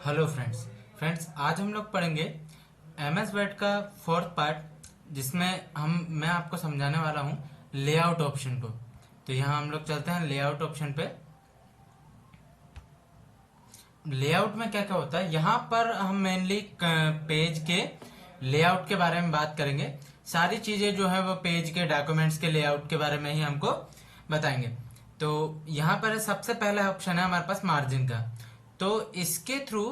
Hello friends आज हम लोग पढ़ेंगे एमएस वर्ड का फोर्थ पार्ट जिसमें मैं आपको समझाने वाला हूँ लेआउट ऑप्शन को। तो यहाँ हम लोग चलते हैं लेआउट ऑप्शन पे। लेआउट में क्या क्या होता है, यहाँ पर हम मेनली पेज के लेआउट के बारे में बात करेंगे। सारी चीजें जो है वो पेज के डॉक्यूमेंट्स के लेआउट के बारे में ही हमको बताएंगे। तो यहाँ पर सबसे पहला ऑप्शन है हमारे पास मार्जिन का। तो इसके थ्रू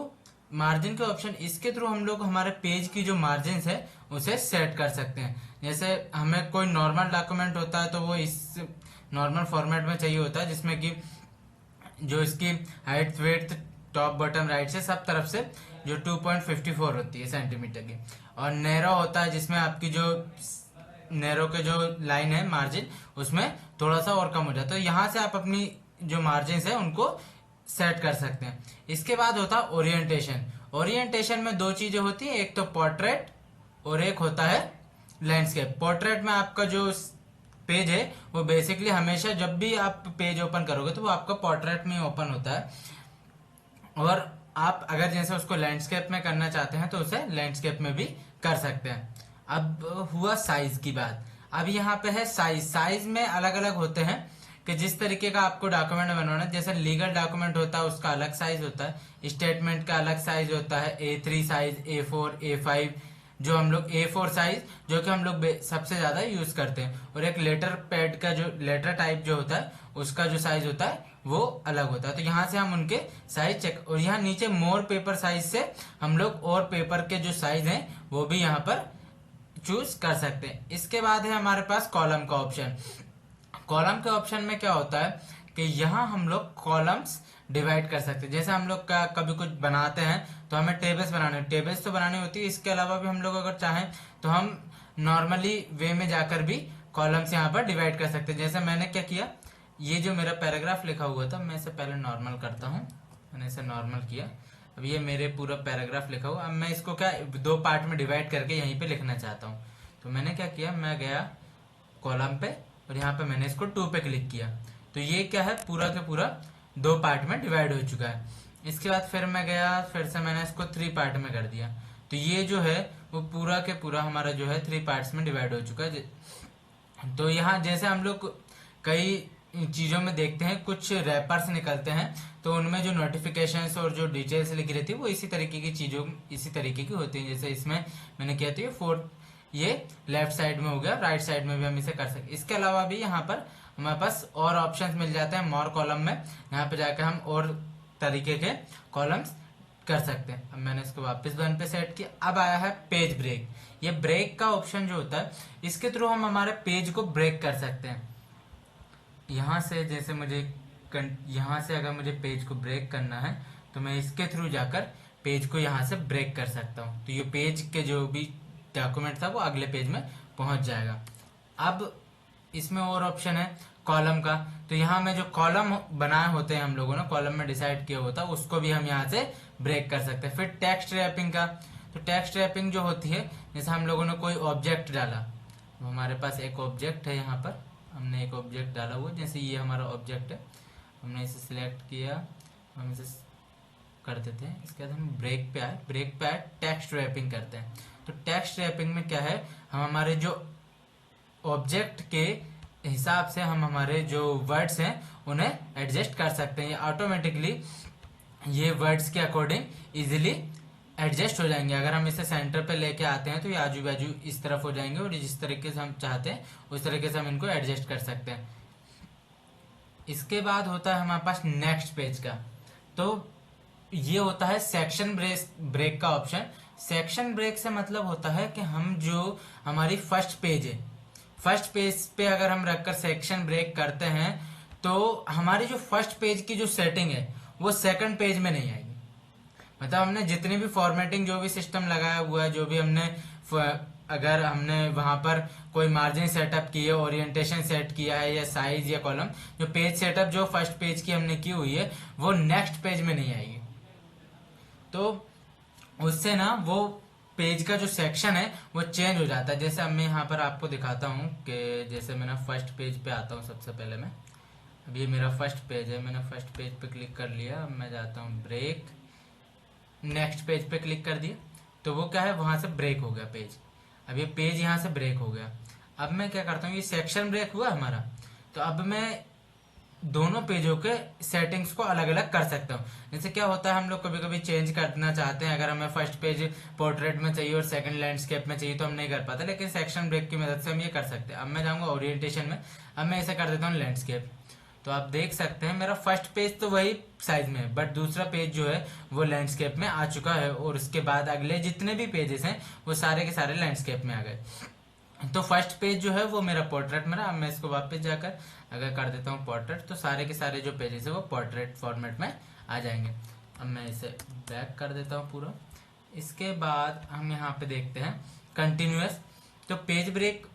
मार्जिन के ऑप्शन इसके थ्रू हम लोग हमारे पेज की जो मार्जिन है उसे सेट कर सकते हैं। जैसे हमें कोई नॉर्मल डॉक्यूमेंट होता है तो वो इस नॉर्मल फॉर्मेट में चाहिए होता है, जिसमें कि जो इसकी height weight top bottom right से सब तरफ से जो 2.54 होती है सेंटीमीटर की, और नैरो होता है जिसमें आपकी जो नैरो के जो लाइन है मार्जिन उसमें थोड़ा सा और कम हो जाता है। तो यहाँ से आप अपनी जो मार्जिन है उनको सेट कर सकते हैं। इसके बाद होता है ओरिएंटेशन। ओरिएंटेशन में दो चीजें होती है, एक तो पोर्ट्रेट और एक होता है लैंडस्केप। पोर्ट्रेट में आपका जो पेज है वो बेसिकली हमेशा जब भी आप पेज ओपन करोगे तो वो आपका पोर्ट्रेट में ओपन होता है, और आप अगर जैसे उसको लैंडस्केप में करना चाहते हैं तो उसे लैंडस्केप में भी कर सकते हैं। अब हुआ साइज की बात। अब यहाँ पे है साइज। साइज में अलग अलग होते हैं कि जिस तरीके का आपको डॉक्यूमेंट बनवाना है। जैसे लीगल डॉक्यूमेंट होता है उसका अलग साइज होता है, स्टेटमेंट का अलग साइज होता है, A3 साइज, A4, A5, जो हम लोग A4 साइज जो कि हम लोग सबसे ज्यादा यूज करते हैं, और एक लेटर पैड का जो लेटर टाइप जो होता है उसका जो साइज होता है वो अलग होता है। तो यहाँ से हम उनके साइज चेक, और यहाँ नीचे मोर पेपर साइज से हम लोग और पेपर के जो साइज हैं वो भी यहाँ पर चूज कर सकते हैं। इसके बाद है हमारे पास कॉलम का ऑप्शन। कॉलम के ऑप्शन में क्या होता है कि यहाँ हम लोग कॉलम्स डिवाइड कर सकते हैं। जैसे हम लोग का कभी कुछ बनाते हैं तो हमें टेबल्स तो बनानी होती है। इसके अलावा भी हम लोग अगर चाहें तो हम नॉर्मली वे में जाकर भी कॉलम्स यहाँ पर डिवाइड कर सकते हैं। जैसे मैंने क्या किया, ये जो मेरा पैराग्राफ लिखा हुआ था मैं इसे पहले नॉर्मल करता हूँ। मैंने इसे नॉर्मल किया। अब ये मेरे पूरा पैराग्राफ लिखा हुआ। अब मैं इसको क्या दो पार्ट में डिवाइड करके यहीं पे लिखना चाहता हूँ। तो मैंने क्या किया, मैं गया कॉलम पे और यहाँ पे मैंने इसको 2 पे क्लिक किया। तो ये क्या है, पूरा का पूरा दो पार्ट में डिवाइड हो चुका है। इसके बाद फिर मैं गया, फिर से मैंने इसको 3 पार्ट में कर दिया। तो ये जो है वो पूरा के पूरा हमारा जो है 3 पार्ट्स में डिवाइड हो चुका है। तो यहाँ जैसे हम लोग कई चीजों में देखते हैं कुछ रैपर्स निकलते हैं तो उनमें जो नोटिफिकेशंस और जो डिटेल्स लिखी रहती है वो इसी तरीके की चीजों इसी तरीके की होती है। जैसे इसमें मैंने किया तो ये फोर्थ, ये लेफ्ट साइड में हो गया, राइट साइड में भी हम इसे कर सकते। इसके अलावा भी यहाँ पर हमारे पास और ऑप्शंस मिल जाते हैं मोर कॉलम में। यहाँ पे जाकर हम और तरीके के कॉलम्स कर सकते हैं। अब मैंने इसको वापस 1 पे सेट किया। अब आया है पेज ब्रेक। ये ब्रेक का ऑप्शन जो होता है इसके थ्रू हम हमारे पेज को ब्रेक कर सकते हैं। यहाँ से जैसे यहाँ से अगर मुझे पेज को ब्रेक करना है तो मैं इसके थ्रू जाकर पेज को यहाँ से ब्रेक कर सकता हूँ। तो ये पेज के जो भी डॉक्यूमेंट था वो अगले पेज में पहुंच जाएगा। अब इसमें और ऑप्शन है कॉलम का। तो यहाँ में जो कॉलम बनाए होते हैं हम लोगों ने कॉलम में डिसाइड किया होता है उसको भी हम यहाँ से ब्रेक कर सकते हैं। फिर टेक्स्ट रैपिंग का। तो टेक्स्ट रैपिंग जो होती है, जैसे हम लोगों ने कोई ऑब्जेक्ट डाला, तो हमारे पास एक ऑब्जेक्ट है, यहाँ पर हमने एक ऑब्जेक्ट डाला हुआ, जैसे ये हमारा ऑब्जेक्ट है, हमने इसे सिलेक्ट किया, हम इसे कर देते हैं। इसके बाद हम ब्रेक पे आए टेक्स्ट रैपिंग करते हैं। तो टेक्स्ट रैपिंग में क्या है, हम हमारे जो ऑब्जेक्ट के हिसाब से हम हमारे जो वर्ड्स हैं उन्हें एडजस्ट कर सकते हैं। ये ऑटोमेटिकली ये वर्ड्स के अकॉर्डिंग इजीली एडजस्ट हो जाएंगे। अगर हम इसे सेंटर पे लेके आते हैं तो ये आजू बाजू इस तरफ हो जाएंगे, और जिस तरीके से हम चाहते हैं उस तरीके से हम इनको एडजस्ट कर सकते हैं। इसके बाद होता है हमारे पास नेक्स्ट पेज का। तो ये होता है सेक्शन ब्रेक का ऑप्शन। सेक्शन ब्रेक से मतलब होता है कि हम जो हमारी फर्स्ट पेज है, फर्स्ट पेज पे अगर हम रखकर सेक्शन ब्रेक करते हैं तो हमारी जो फर्स्ट पेज की जो सेटिंग है वो सेकंड पेज में नहीं आएगी। मतलब हमने जितनी भी फॉर्मेटिंग जो भी सिस्टम लगाया हुआ है, जो भी हमने अगर हमने वहां पर कोई मार्जिन सेटअप की है, ओरिएंटेशन सेट किया है, या साइज या कॉलम, जो पेज सेटअप जो फर्स्ट पेज की हमने की हुई है वो नेक्स्ट पेज में नहीं आएगी। तो उससे ना वो पेज का जो सेक्शन है वो चेंज हो जाता है। जैसे अब मैं यहाँ पर आपको दिखाता हूँ कि जैसे मैंने फर्स्ट पेज पे आता हूँ। सबसे पहले मैं, अब ये मेरा फर्स्ट पेज है, मैंने फर्स्ट पेज पे क्लिक कर लिया। अब मैं जाता हूँ ब्रेक, नेक्स्ट पेज पे क्लिक कर दिया तो वो क्या है, वहां से ब्रेक हो गया पेज। अब ये पेज यहाँ से ब्रेक हो गया। अब मैं क्या करता हूँ, ये सेक्शन ब्रेक हुआ हमारा, तो अब मैं दोनों पेजों के सेटिंग्स को अलग अलग कर सकता हूँ। जैसे क्या होता है, हम लोग कभी कभी चेंज करना चाहते हैं, अगर हमें फर्स्ट पेज पोर्ट्रेट में चाहिए और सेकंड लैंडस्केप में चाहिए तो हम नहीं कर पाते, लेकिन सेक्शन ब्रेक की मदद से हम ये कर सकते हैं। अब मैं जाऊंगा ओरिएंटेशन में, अब मैं इसे कर देता हूँ लैंडस्केप। तो आप देख सकते हैं मेरा फर्स्ट पेज तो वही साइज में है, बट दूसरा पेज जो है वो लैंडस्केप में आ चुका है, और उसके बाद अगले जितने भी पेजेस हैं वो सारे के सारे लैंडस्केप में आ गए। तो फर्स्ट पेज जो है वो मेरा पोर्ट्रेट में रहा। अब मैं इसको वापस जाकर अगर कर देता हूँ पोर्ट्रेट, तो सारे के सारे जो पेजेस है वो पोर्ट्रेट फॉर्मेट में आ जाएंगे। अब मैं इसे बैक कर देता हूँ पूरा। इसके बाद हम यहाँ पे देखते हैं कंटिन्यूअस। तो पेज ब्रेक,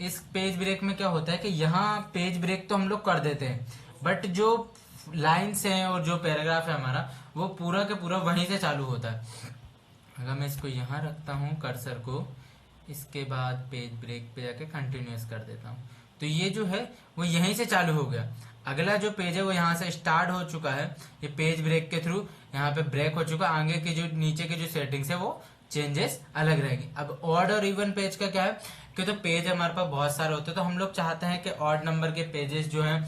इस पेज ब्रेक में क्या होता है कि यहाँ पेज ब्रेक तो हम लोग कर देते हैं, बट जो लाइन्स हैं और जो पैराग्राफ है हमारा वो पूरा के पूरा वहीं से चालू होता है। अगर मैं इसको यहाँ रखता हूँ कर्सर को, इसके बाद पेज ब्रेक पे जाके कंटिन्यूअस कर देता हूँ, तो ये जो है वो यहीं से चालू हो गया। अगला जो पेज है वो यहाँ से स्टार्ट हो चुका है, ये पेज ब्रेक के थ्रू यहाँ पे ब्रेक हो चुका। आगे के जो नीचे के जो सेटिंग्स है वो चेंजेस अलग रहेंगी। अब ऑड और इवन पेज का क्या है कि तो पेज हमारे पास बहुत सारे होते हैं, तो हम लोग चाहते हैं कि ऑड नंबर के पेजेस जो हैं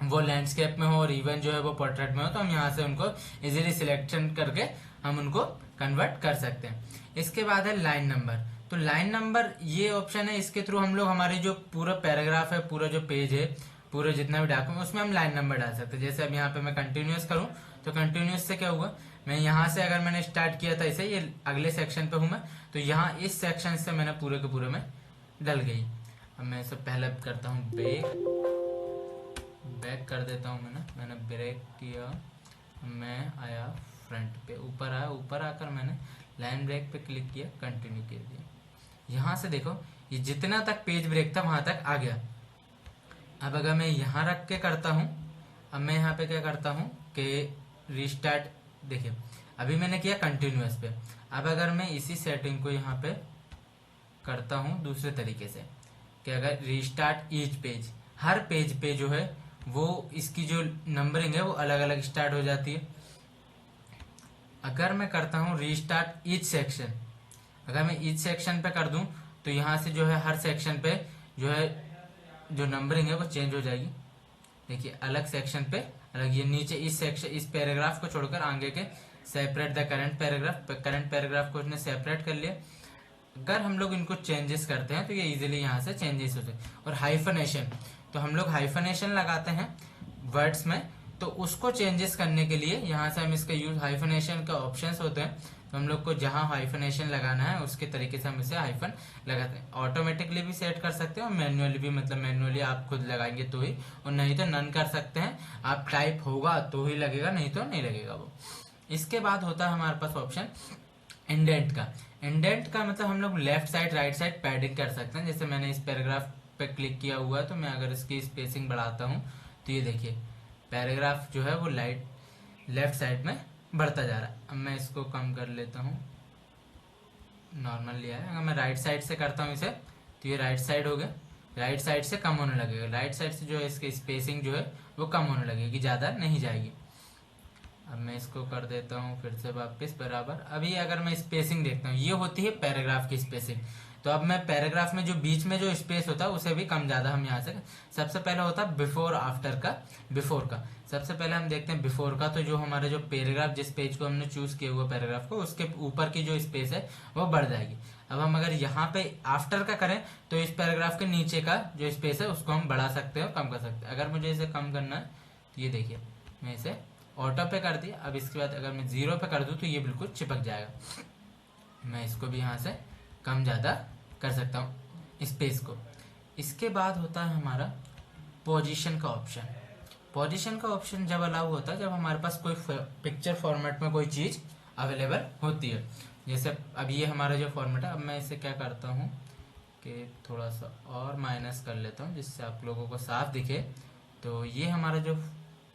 वो लैंडस्केप में हो और इवन जो है वो पोर्ट्रेट में हो, तो हम यहाँ से उनको इजीली सिलेक्शन करके हम उनको कन्वर्ट कर सकते हैं। इसके बाद है लाइन नंबर। तो लाइन नंबर ये ऑप्शन है, इसके थ्रू हम लोग हमारी जो पूरा पैराग्राफ है, पूरा जो पेज है, पूरा जितना भी डॉक्यूमेंट, उसमें हम लाइन नंबर डाल सकते हैं। जैसे अब यहाँ पे मैं कंटिन्यूअस करूँ तो कंटिन्यूअस से क्या हुआ, मैं यहाँ से अगर मैंने स्टार्ट किया था इसे, ये अगले सेक्शन पे हूँ मैं, तो यहाँ इस सेक्शन से मैंने पूरे के पूरे में डल गई। अब मैं इसे पहले करता हूँ बैक कर देता हूँ। मैंने ब्रेक किया, मैं आया फ्रंट पे, ऊपर आया, ऊपर आकर मैंने लाइन ब्रेक पे क्लिक किया, कंटिन्यू कर दिया। यहाँ से देखो ये जितना तक पेज ब्रेक था वहां तक आ गया। अब अगर मैं यहाँ रख के करता हूँ, अब मैं यहाँ पे क्या करता हूँ कि रीस्टार्ट, देखिए अभी मैंने किया कंटिन्यूअस पे। अब अगर मैं इसी सेटिंग को यहाँ पे करता हूँ दूसरे तरीके से कि अगर रीस्टार्ट ईच पेज, हर पेज पे जो है वो इसकी जो नंबरिंग है वो अलग अलग स्टार्ट हो जाती है। अगर मैं करता हूँ रीस्टार्ट ईच सेक्शन, अगर मैं ईच सेक्शन पे कर दूं तो यहाँ से जो है हर सेक्शन पे जो है जो नंबरिंग है वो चेंज हो जाएगी। देखिए अलग सेक्शन पे अलग, ये नीचे इस सेक्शन, इस पैराग्राफ को छोड़कर आगे के सेपरेट द करंट पैराग्राफ को उसने सेपरेट कर लिया। अगर हम लोग इनको चेंजेस करते हैं तो ये इजीली यहाँ से चेंजेस होते हैं। और हाइफनेशन, तो हम लोग हाइफनेशन लगाते हैं वर्ड्स में, तो उसको चेंजेस करने के लिए यहाँ से हम इसका यूज, हाइफनेशन का ऑप्शंस होते हैं, तो हम लोग को जहां हाइफनेशन लगाना है उसके तरीके से हम इसे हाइफन लगाते हैं। ऑटोमेटिकली भी सेट कर सकते हैं और मैन्युअली भी, मतलब मैन्युअली आप खुद लगाएंगे तो ही, और नहीं तो नन कर सकते हैं आप, टाइप होगा तो ही लगेगा, नहीं तो नहीं लगेगा वो। इसके बाद होता है हमारे पास ऑप्शन इंडेंट का। इंडेंट का मतलब हम लोग left side right side padding कर सकते हैं। जैसे मैंने इस पैराग्राफ पे क्लिक किया हुआ है, तो मैं अगर इसकी स्पेसिंग बढ़ाता हूँ तो ये देखिए पैराग्राफ जो है वो लेफ्ट साइड में बढ़ता जा रहा है। अब मैं इसको कम कर लेता हूँ, नॉर्मल लिया है। अगर मैं राइट साइड से करता हूँ इसे तो ये राइट साइड हो गया, राइट साइड से कम होने लगेगा, राइट साइड से जो है इसकी स्पेसिंग जो है वो कम होने लगेगी, ज़्यादा नहीं जाएगी। अब मैं इसको कर देता हूँ फिर से वापस बराबर। अभी अगर मैं स्पेसिंग देखता हूँ, ये होती है पैराग्राफ की स्पेसिंग। तो अब मैं पैराग्राफ में जो बीच में जो स्पेस होता है उसे भी कम ज्यादा हम यहाँ से, सबसे पहले होता है बिफोर आफ्टर का। बिफोर का सबसे पहले हम देखते हैं बिफोर का, तो जो हमारे जो पैराग्राफ, जिस पेज को हमने चूज किया हुआ पैराग्राफ को, उसके ऊपर की जो स्पेस है वो बढ़ जाएगी। अब हम अगर यहाँ पे आफ्टर का करें तो इस पैराग्राफ के नीचे का जो स्पेस है उसको हम बढ़ा सकते हैं और कम कर सकते हैं। अगर मुझे इसे कम करना है तो ये देखिए मैं इसे ऑटो पे कर दिया। अब इसके बाद अगर मैं 0 पे कर दूं तो ये बिल्कुल चिपक जाएगा। मैं इसको भी यहाँ से कम ज़्यादा कर सकता हूँ स्पेस को। इसके बाद होता है हमारा पोजीशन का ऑप्शन। पोजीशन का ऑप्शन जब अलाउ होता है जब हमारे पास कोई पिक्चर फॉर्मेट में कोई चीज़ अवेलेबल होती है। जैसे अब ये हमारा जो फॉर्मेट है, अब मैं इसे क्या करता हूँ कि थोड़ा सा और माइनस कर लेता हूँ जिससे आप लोगों को साफ दिखे। तो ये हमारा जो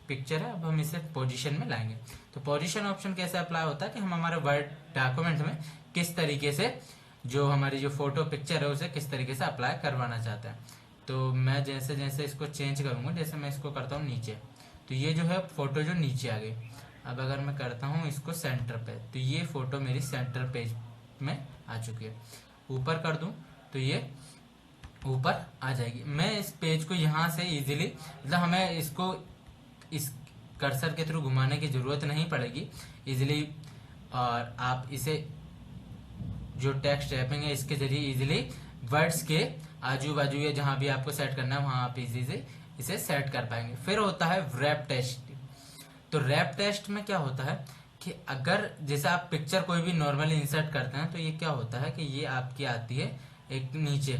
पिक्चर है, अब हम इसे पोजीशन में लाएंगे। तो पोजीशन ऑप्शन कैसे अप्लाई होता है कि हम हमारे वर्ड डॉक्यूमेंट में किस तरीके से जो हमारी जो फोटो पिक्चर है उसे किस तरीके से अप्लाई करवाना चाहते हैं। तो मैं जैसे जैसे इसको चेंज करूंगा, जैसे मैं इसको करता हूँ नीचे, तो ये जो है फोटो जो नीचे आ गई। अब अगर मैं करता हूँ इसको सेंटर पे, तो ये फोटो मेरी सेंटर पेज में आ चुकी है। ऊपर कर दूं तो ये ऊपर आ जाएगी। मैं इस पेज को यहाँ से इजीली, मतलब हमें इसको इस कर्सर के थ्रू घुमाने की जरूरत नहीं पड़ेगी इजीली, और आप इसे जो टेक्स्ट रैपिंग है इसके जरिए इजीली वर्ड्स के आजू बाजू या जहां भी आपको सेट करना है वहां आप इजी से इसे सेट कर पाएंगे। फिर होता है रैप टेस्ट। तो रैप टेस्ट में क्या होता है कि अगर जैसे आप पिक्चर कोई भी नॉर्मली इंसर्ट करते हैं तो ये क्या होता है कि ये आपकी आती है एक नीचे,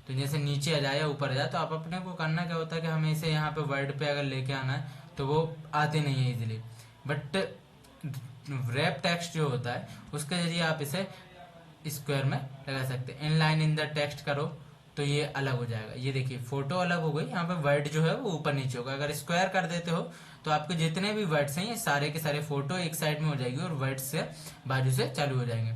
तो जैसे नीचे आ जाए या ऊपर आ जाए, तो आप अपने को करना क्या होता है कि हमें इसे यहाँ पे वर्ड पे अगर लेके आना है तो वो आती नहीं है इजीली। बट रैप टेक्स्ट जो होता है उसके जरिए आप इसे स्क्वायर में लगा सकते हैं। इनलाइन इन द टेक्स्ट करो तो ये अलग हो जाएगा। ये देखिए फोटो अलग हो गई, यहाँ पे वर्ड जो है वो ऊपर नीचे होगा। अगर स्क्वायर कर देते हो तो आपके जितने भी वर्ड्स हैं ये सारे के सारे फोटो एक साइड में हो जाएगी और वर्ड्स से बाजू से चालू हो जाएंगे।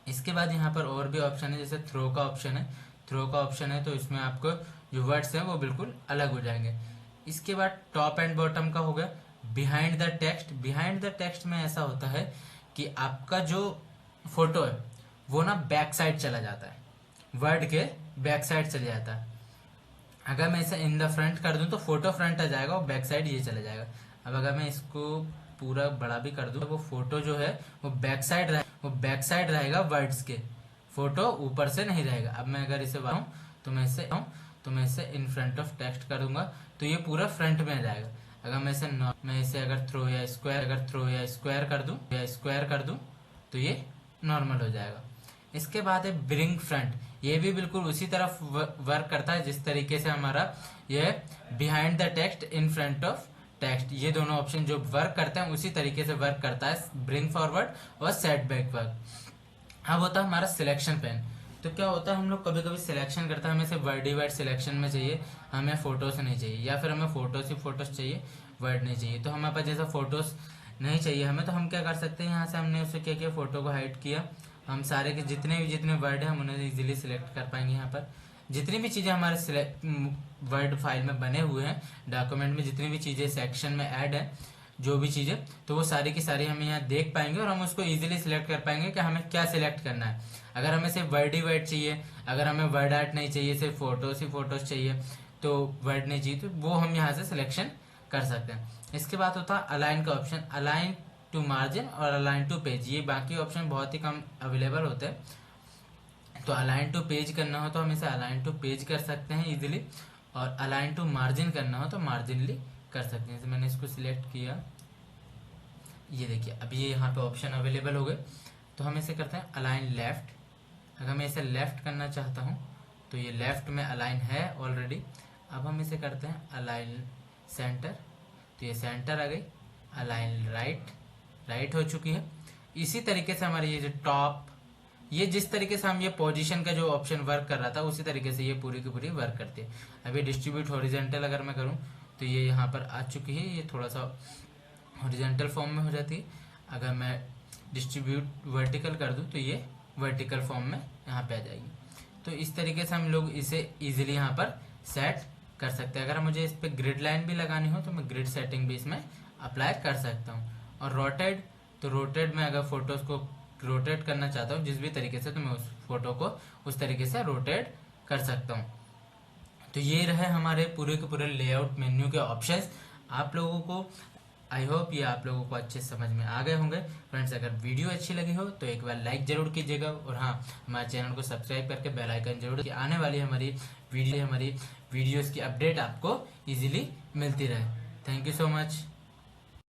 इसके बाद यहाँ पर और भी ऑप्शन है, जैसे थ्रो का ऑप्शन है। थ्रो का ऑप्शन है तो इसमें आपको जो वर्ड्स हैं वो बिल्कुल अलग हो जाएंगे। इसके बाद टॉप एंड बॉटम का हो गया। Behind the text, behind the text में ऐसा होता है कि आपका जो फोटो है वो ना बैक साइड चला जाता है, वर्ड के बैक साइड चले जाता है। अगर मैं इसे इन द फ्रंट कर दूं तो फोटो फ्रंट आ जाएगा और बैक साइड ये चला जाएगा। अब अगर मैं इसको पूरा बड़ा भी कर दूं तो वो फोटो जो है वो बैक साइड रहेगा वर्ड्स के, फोटो ऊपर से नहीं रहेगा। अब मैं अगर इसे बढ़ाऊं तो मैं इसे इन फ्रंट ऑफ टेक्स्ट कर दूंगा तो ये पूरा फ्रंट में आ जाएगा। अगर मैं इसे अगर थ्रो या स्क्वायर कर दूं तो ये नॉर्मल हो जाएगा। इसके बाद है ब्रिंग फ्रंट। ये भी बिल्कुल उसी तरफ वर्क करता है जिस तरीके से हमारा ये behind the text in front of text, ये दोनों ऑप्शन जो वर्क करते हैं उसी तरीके से वर्क करता है ब्रिंग फॉरवर्ड और सेट बैकवर्ड। अब होता है हमारा सिलेक्शन पेन। तो क्या होता है हम लोग कभी कभी सिलेक्शन करते हैं, हमें सिर्फ वर्ड ही वर्ड सिलेक्शन में चाहिए, हमें फोटोज नहीं चाहिए, या फिर हमें फोटोज ही फोटोज चाहिए, वर्ड नहीं चाहिए। तो हमारे पास जैसा फोटोज नहीं चाहिए हमें, तो हम क्या कर सकते हैं, यहाँ से हमने उसे क्या किया, फोटो को हाइड किया। हम सारे के जितने वर्ड है हम उन्हें इजीली सिलेक्ट कर पाएंगे। यहाँ पर जितनी भी चीज़ें हमारे वर्ड फाइल में बने हुए हैं, डॉक्यूमेंट में जितनी भी चीज़ें सेक्शन में ऐड है, जो भी चीज़ें, तो वो सारी की सारी हम यहाँ देख पाएंगे और हम उसको इजीली सिलेक्ट कर पाएंगे कि हमें क्या सिलेक्ट करना है। अगर हमें सिर्फ वर्ड ही वर्ड चाहिए, अगर हमें वर्ड आर्ट नहीं चाहिए, सिर्फ फोटोज ही फोटोज चाहिए, तो वर्ड नहीं चाहिए, तो वो हम यहाँ से सिलेक्शन कर सकते हैं। इसके बाद होता है अलाइन का ऑप्शन, अलाइन टू मार्जिन और अलाइन टू पेज। ये बाकी ऑप्शन बहुत ही कम अवेलेबल होते हैं। तो अलाइन टू पेज करना हो तो हम इसे अलाइन टू पेज कर सकते हैं इजीली, और अलाइन टू मार्जिन करना हो तो मार्जिनली कर सकते हैं। जैसे मैंने इसको सिलेक्ट किया, ये देखिए अब ये यहाँ पे ऑप्शन अवेलेबल हो गए। तो हम इसे करते हैं अलाइन लेफ्ट। अगर मैं इसे लेफ्ट करना चाहता हूँ तो ये लेफ्ट में अलाइन है ऑलरेडी। अब हम इसे करते हैं अलाइन सेंटर, तो ये सेंटर आ गई। अलाइन राइट हो चुकी है। इसी तरीके से हमारी ये जो टॉप, ये जिस तरीके से हम ये पोजीशन का जो ऑप्शन वर्क कर रहा था उसी तरीके से ये पूरी की पूरी वर्क करती है। अभी डिस्ट्रीब्यूट हॉरिजेंटल अगर मैं करूं तो ये यहाँ पर आ चुकी है, ये थोड़ा सा हॉरिजेंटल फॉर्म में हो जाती है। अगर मैं डिस्ट्रीब्यूट वर्टिकल कर दूं तो ये वर्टिकल फॉर्म में यहाँ पे आ जाएगी। तो इस तरीके से हम लोग इसे इजीली यहाँ पर सेट कर सकते हैं। अगर मुझे इस पर ग्रिड लाइन भी लगानी हो तो मैं ग्रिड सेटिंग भी इसमें अप्लाई कर सकता हूँ। और रोटेट, तो रोटेट में अगर फोटोज को रोटेट करना चाहता हूँ जिस भी तरीके से, तो मैं उस फोटो को उस तरीके से रोटेट कर सकता हूँ। तो ये रहे हमारे पूरे के पूरे लेआउट मेन्यू के ऑप्शंस। आप लोगों को, आई होप ये आप लोगों को अच्छे समझ में आ गए होंगे। फ्रेंड्स, अगर वीडियो अच्छी लगी हो तो एक बार लाइक जरूर कीजिएगा, और हाँ, हमारे चैनल को सब्सक्राइब करके बेल आइकन जरूर, आने वाली हमारी वीडियोस की अपडेट आपको इजीली मिलती रहे। Thank you so much.